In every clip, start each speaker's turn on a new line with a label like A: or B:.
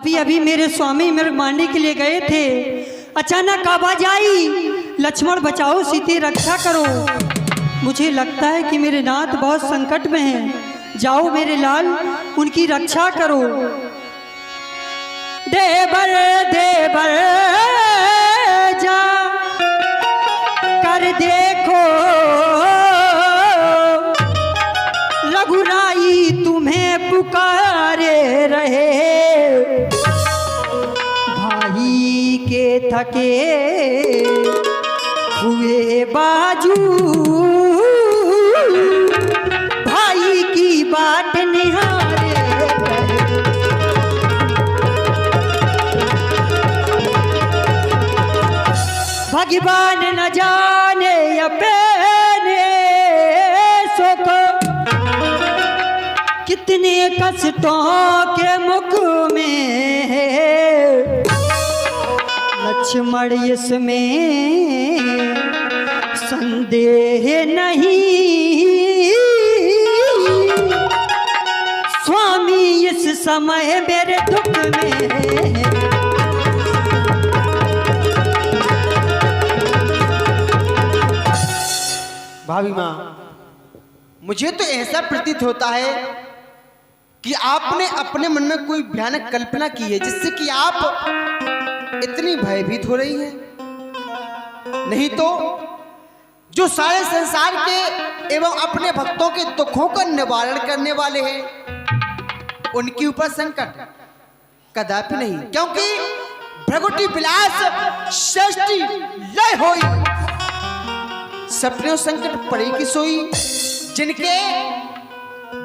A: अभी अभी मेरे स्वामी मेरे मारने के लिए गए थे, अचानक आवाज आई, लक्ष्मण बचाओ, सीते रक्षा करो। मुझे लगता है कि मेरे नाथ बहुत संकट में हैं, जाओ मेरे लाल उनकी रक्षा करो। देवर देवर जा कर देखो, रघुराई तुम्हें पुकारे रहे, भाई के थके हुए बाजू भाई की बाट निहारे। भगवान न जाने अपने सुख, कितने कष्टों के मुख में लक्ष्मण इसमें संदेह नहीं, स्वामी इस समय मेरे दुख में।
B: भाभी माँ, मुझे तो ऐसा प्रतीत होता है कि आपने अपने मन में कोई भयानक कल्पना की है जिससे कि आप इतनी भयभीत हो रही हैं। नहीं तो जो सारे संसार के एवं अपने भक्तों के दुखों का निवारण करने वाले हैं उनके ऊपर संकट कदापि नहीं, क्योंकि भृगुटी विलास सृष्टि लय होई, सपने संकट पड़े की सोई। जिनके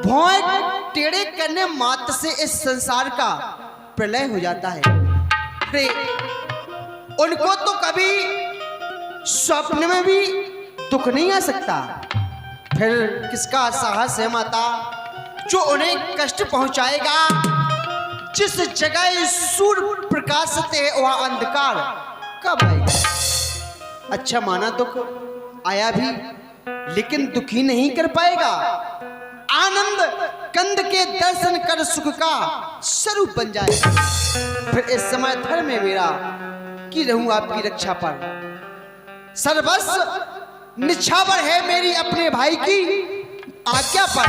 B: भौं टेढ़े करने मात्र से इस संसार का प्रलय हो जाता है, उनको तो कभी स्वप्न में भी दुख नहीं आ सकता, फिर किसका साहस है माता जो उन्हें कष्ट पहुंचाएगा। जिस जगह सूर्य प्रकाशते है वह अंधकार कब आएगा। अच्छा माना दुख आया भी, लेकिन दुखी नहीं कर पाएगा। आनंद कंद के दर्शन कर सुख का स्वरूप बन जाएगा। फिर इस समय धर्म है मेरा कि रहूं आपकी रक्षा पर, सर्वस्व निछावर है मेरी अपने भाई की आज्ञा पर।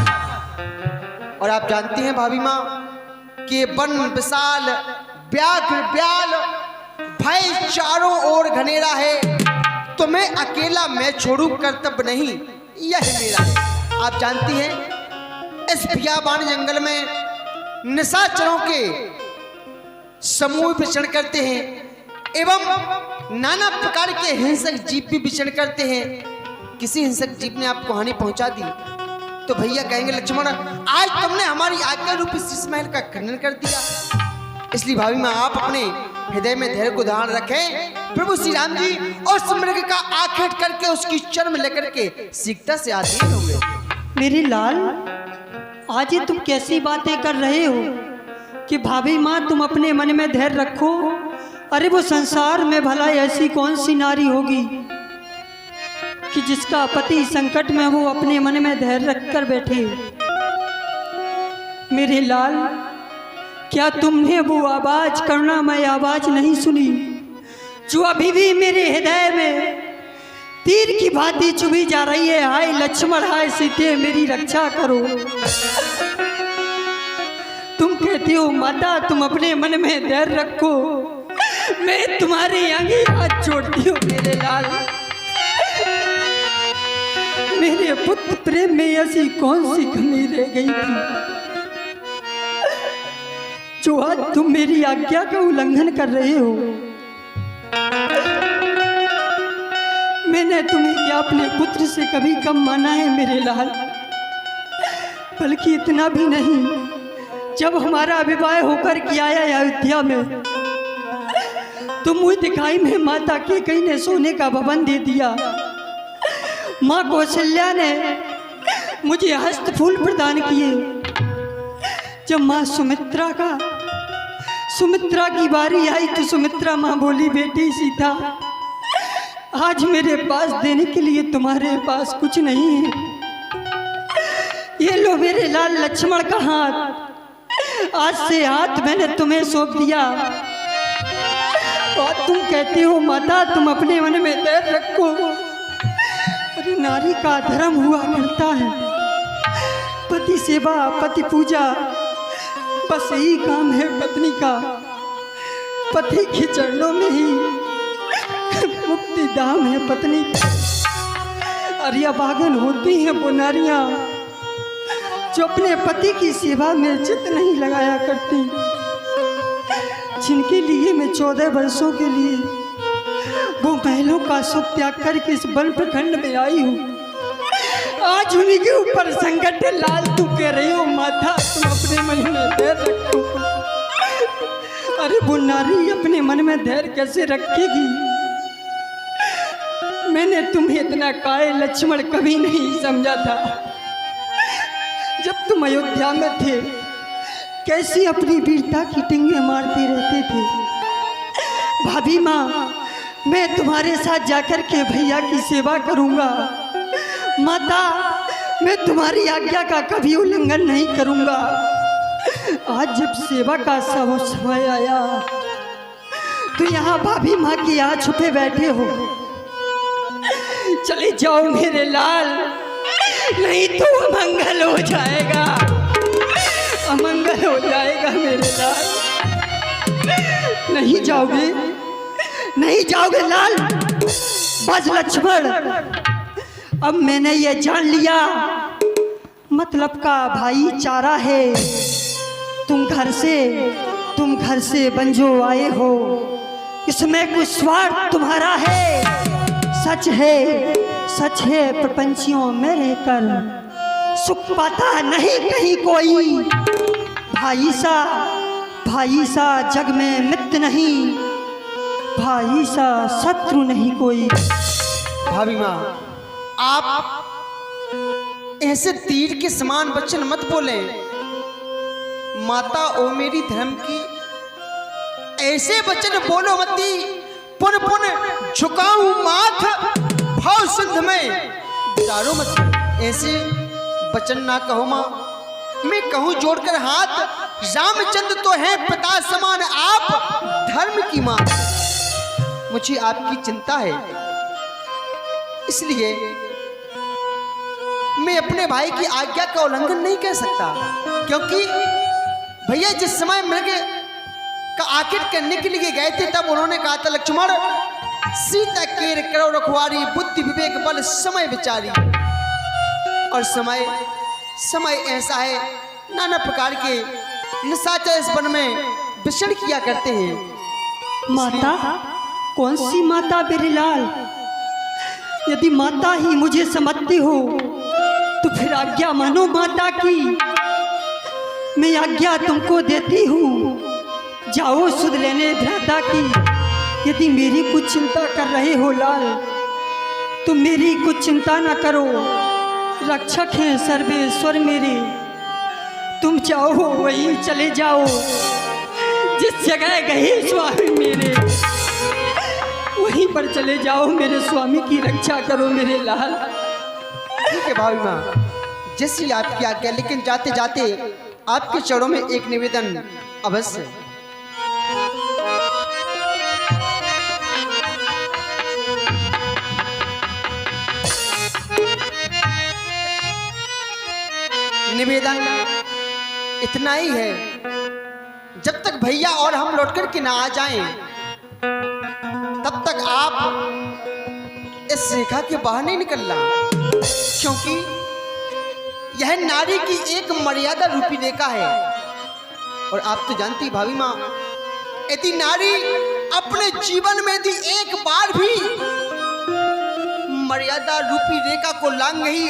B: और आप जानती हैं भाभी माँ कि वन विशाल व्याघ्र ब्याल भय चारों ओर घनेरा है, तुम्हें अकेला मैं छोड़ू कर्तव्य नहीं यह मेरा है। आप जानती हैं इस बियाबान जंगल में निशाचरों के समूह विचरण करते हैं एवं नाना प्रकार के हिंसक जीव भी विचरण करते हैं। किसी हिंसक जीव ने आपको हानि पहुंचा दी तो भैया कहेंगे लक्ष्मण आज तुमने हमारी आज्ञा रूपी शीश महल का खंडन कर दिया। इसलिए भाभी माँ आप अपने हृदय में धैर्य को धारण रखें। प्रभु श्री राम जी और मृग का आखेट करके उसकी चर्म लेकर के सीखता से आधीन होंगे।
A: मेरे लाल, आज ये तुम कैसी बातें कर रहे हो कि भाभी माँ तुम अपने मन में धैर्य रखो। अरे वो संसार में भला ऐसी कौन सी नारी होगी कि जिसका पति संकट में वो अपने मन में धैर्य रखकर बैठे। मेरे लाल, क्या तुमने वो आवाज करुणामय आवाज नहीं सुनी जो अभी भी मेरे हृदय में तीर की भांति चुभी जा रही है? हाय लक्ष्मण, हाय सीते, मेरी रक्षा करो। तुम कहते हो माता तुम अपने मन में धैर्य रखो, मैं तुम्हारे आगे हाथ जोड़ती हूँ। मेरे लाल, मेरे पुत्र प्रेम में ऐसी कौन सी कमी रह गई थी जो आज तुम मेरी आज्ञा का उल्लंघन कर रहे हो? मैंने तुम्हें क्या अपने पुत्र से कभी कम माना है मेरे लाल? बल्कि इतना भी नहीं, जब हमारा विवाह होकर के आया अयोध्या में तो मुझे दिखाई में माता के कई ने सोने का भवन दे दिया। माँ कौशल्या ने मुझे हस्त फूल प्रदान किए। जब माँ सुमित्रा की बारी आई तो सुमित्रा माँ बोली बेटी सीता आज मेरे पास देने के लिए तुम्हारे पास कुछ नहीं है, ये लो मेरे लाल लक्ष्मण का हाथ, आज से हाथ मैंने तुम्हें सौंप दिया और तुम कहती हो माता तुम अपने मन में धैर्य रखो। अरे नारी का धर्म हुआ करता है पति सेवा पति पूजा, बस यही काम है पत्नी का। पति के चरणों में ही मुक्ति धाम है पत्नी का। अरिया बागन होती हैं वो नारियां जो अपने पति की सेवा में चित नहीं लगाया करती, जिनके लिए मैं 14 वर्षों के लिए वो महलों का सुख त्याग करके इस वन प्रखंड में आई हूँ। आज उन्हीं के ऊपर संकट है लाल। तू कह रही हो माता तुम अपने मन में धैर्य रखो। अरे वो नारी अपने मन में धैर्य कैसे रखेगी? मैंने तुम्हें इतना काय लक्ष्मण कभी नहीं समझा था। जब तुम अयोध्या में थे कैसी अपनी वीरता की टिंगे मारते रहते थे। भाभी माँ मैं तुम्हारे साथ जाकर के भैया की सेवा करूँगा। माता मैं तुम्हारी आज्ञा का कभी उल्लंघन नहीं करूँगा। आज जब सेवा का समय आया तो यहाँ भाभी माँ की यहाँ छुपे बैठे हो। चले जाओ मेरे लाल, नहीं तो अमंगल हो जाएगा, अमंगल हो जाएगा मेरे लाल। नहीं जाओगे, नहीं जाओगे लाल। बस लक्ष्मण अब मैंने ये जान लिया मतलब का भाईचारा है। तुम घर से बंजो आए हो, इसमें कुछ स्वार्थ तुम्हारा है। सच है प्रपंचियों में रहकर सुख पाता नहीं कहीं कोई। भाई सा जग में मित्र नहीं, भाई सा शत्रु नहीं कोई।
B: भाभी माँ आप ऐसे तीर के समान वचन मत बोले। माता ओ मेरी धर्म की ऐसे वचन बोलो मती। पुन पुन झुकाऊं माथ भाव सिंध में दारो मत। ऐसे वचन ना कहो माँ। मैं कहूँ जोड़कर हाथ, रामचंद्र तो है पिता समान, आप धर्म की माँ। मुझे आपकी चिंता है, इसलिए मैं अपने भाई की आज्ञा का उल्लंघन नहीं कर सकता। क्योंकि भैया जिस समय मृग का आकिट करने के लिए गए थे तब उन्होंने कहा था लक्ष्मण सीता केर करो रखवारी, बुद्धि विवेक बल समय विचारी। और समय ऐसा है नाना प्रकार के निशाचर इस वन में विचरण किया करते हैं।
A: माता कौन सी माता बिरलाल? यदि माता ही मुझे समझती हो तो फिर आज्ञा मानो माता की। मैं आज्ञा तुमको देती हूँ, जाओ सुध लेने भ्राता की। यदि मेरी कुछ चिंता कर रहे हो लाल तो मेरी कुछ चिंता ना करो। रक्षक हैं सर्वेश्वर मेरे, तुम चाहो वहीं चले जाओ जिस जगह गए स्वामी मेरे, वहीं पर चले जाओ। मेरे स्वामी की रक्षा करो मेरे लाल।
B: ठीक है भाभी माँ, जैसी आपकी आज्ञा। लेकिन जाते जाते आपके चरणों में एक निवेदन अवश्य। निवेदन इतना ही है, जब तक भैया और हम लौट कर के ना आ जाएं तब तक आप इस रेखा के बाहर नहीं निकलना। क्योंकि यह नारी की एक मर्यादा रूपी रेखा है। और आप तो जानती भाभी माँ, यदि नारी अपने जीवन में यदि एक बार भी मर्यादा रूपी रेखा को लांघ गई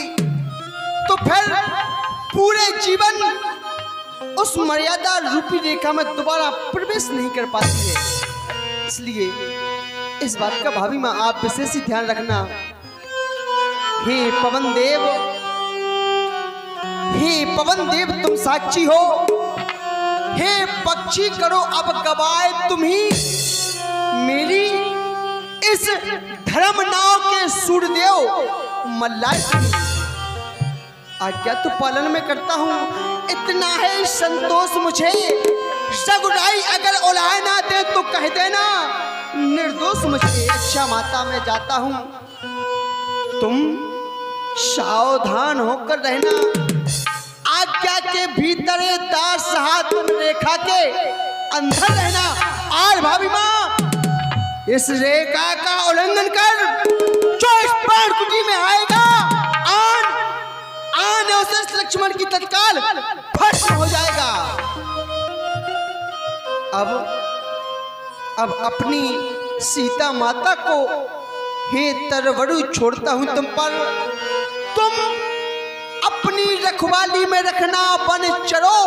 B: तो फिर पूरे जीवन उस मर्यादा रूपी रेखा में दोबारा प्रवेश नहीं कर पाती है। इसलिए इस बात का भाभी माँ आप विशेष ही ध्यान रखना। हे पवन देव तुम साक्षी हो। हे पक्षी करो अब गवाए तुम्ही मेरी इस धर्म नाव के सूर्यदेव मल्लाय। आज्ञा तो पालन में करता हूँ, इतना है संतोष मुझे, रघुराई अगर औलाद ना दे तो कह देना निर्दोष मुझे। अच्छा माता मैं जाता हूँ, तुम सावधान होकर रहना, आज्ञा के भीतर दास हाथ रेखा के अंदर रहना। और भाभी माँ इस रेखा का उल्लंघन कर जो इस प्राण कुटी में आएगा, आने उसे लक्ष्मण की तत्काल भस्म हो जाएगा। अब अपनी सीता माता को हे तरवरु छोड़ता हूं तुम पर, तुम अपनी रखवाली में रखना वन चरो,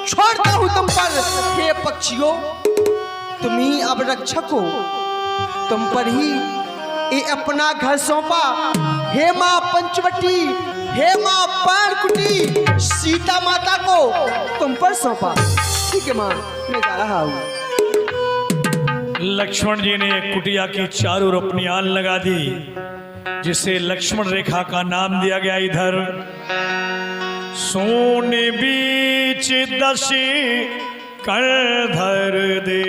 B: छोड़ता हूं तुम पर। हे पक्षियों तुम ही अब रक्षक हो, तुम पर ही ये अपना घर सौंपा। हे माँ पंचवटी, हे माँ पाणकुटी, सीता माता को तुम पर सौंपा। ठीक है माँ मैं जा रहा हूँ।
C: लक्ष्मण जी ने कुटिया की चारों ओर अपनी आन लगा दी, जिसे लक्ष्मण रेखा का नाम दिया गया। इधर सोने बीच दशी कर धर दे,